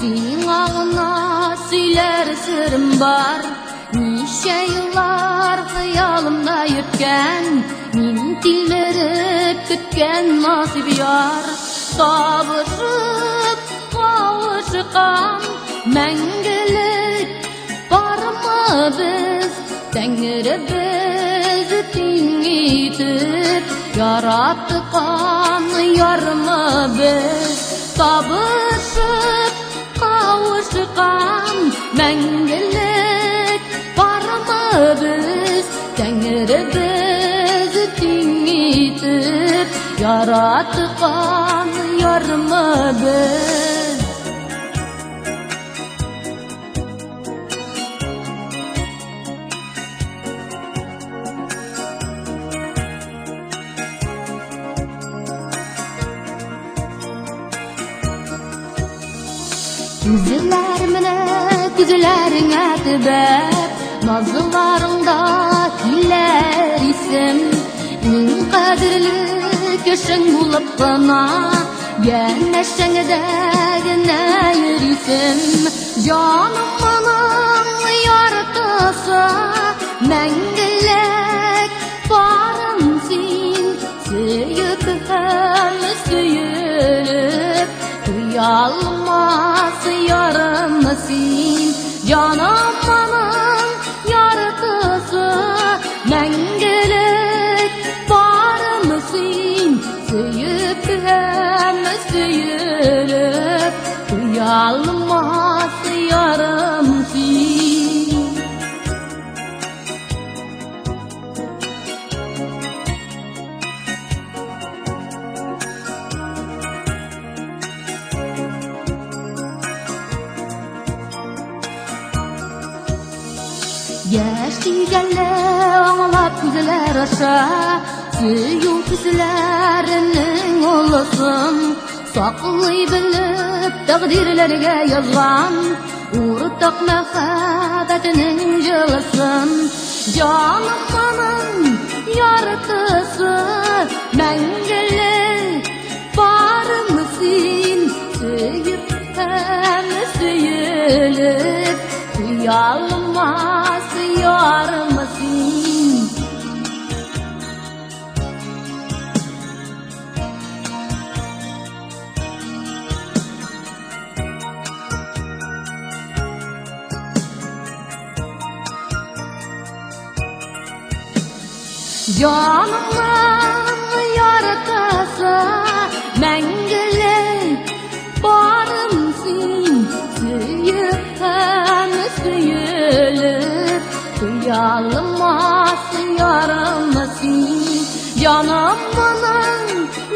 Senin ağına söyler sırrım var. Nice yıllar hayalımda yürütken, min dilberip kütken nasip yar. Kavuşup kavuşkan мәңгілік бар ма біз? Тәңірі бізді теңейтіп яратқан яр ма біз? Табышып қауышқан мәңгілік бар ма біз? Тәңірі бізді теңейтіп яратқан яр ма біз? Güzellerimine güzellerine tebep, nazlılarında güller isim. En kadirli köşen bulup bana, gelmeşengedegine yürüsüm. Canım anam yaratısı, мәңгілік барымсın. Söyüp hem söyülüp, uyalmaz yarımsın. Canım anam yaratısı, мәңгілік барымsın. Söyüp hem söyülüp, uyalmaz yarımsın. Yaş degende anlap güzeler aşa, süyü küslerinin olasın. Saklay bilip takdirlerge yazgan, urtak mehabetinin jılısın. Canım anam yaratısı, мәңгілік barımsın. Söyüp hem söyülüp, uyalmaz yarımsın. Canımın yaratısı, мәңгілік barımsın. Söyüp hem söyülüp, uyalmaz yarımsın. Canımın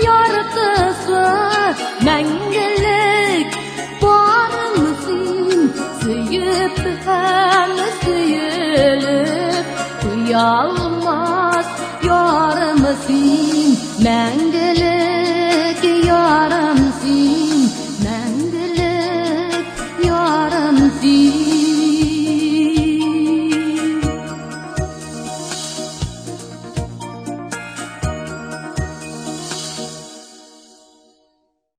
yaratısı, мәңгілік barımsın. Söyüp hem söyülüp, uyalmaz yarımsın. мәңгілік yarım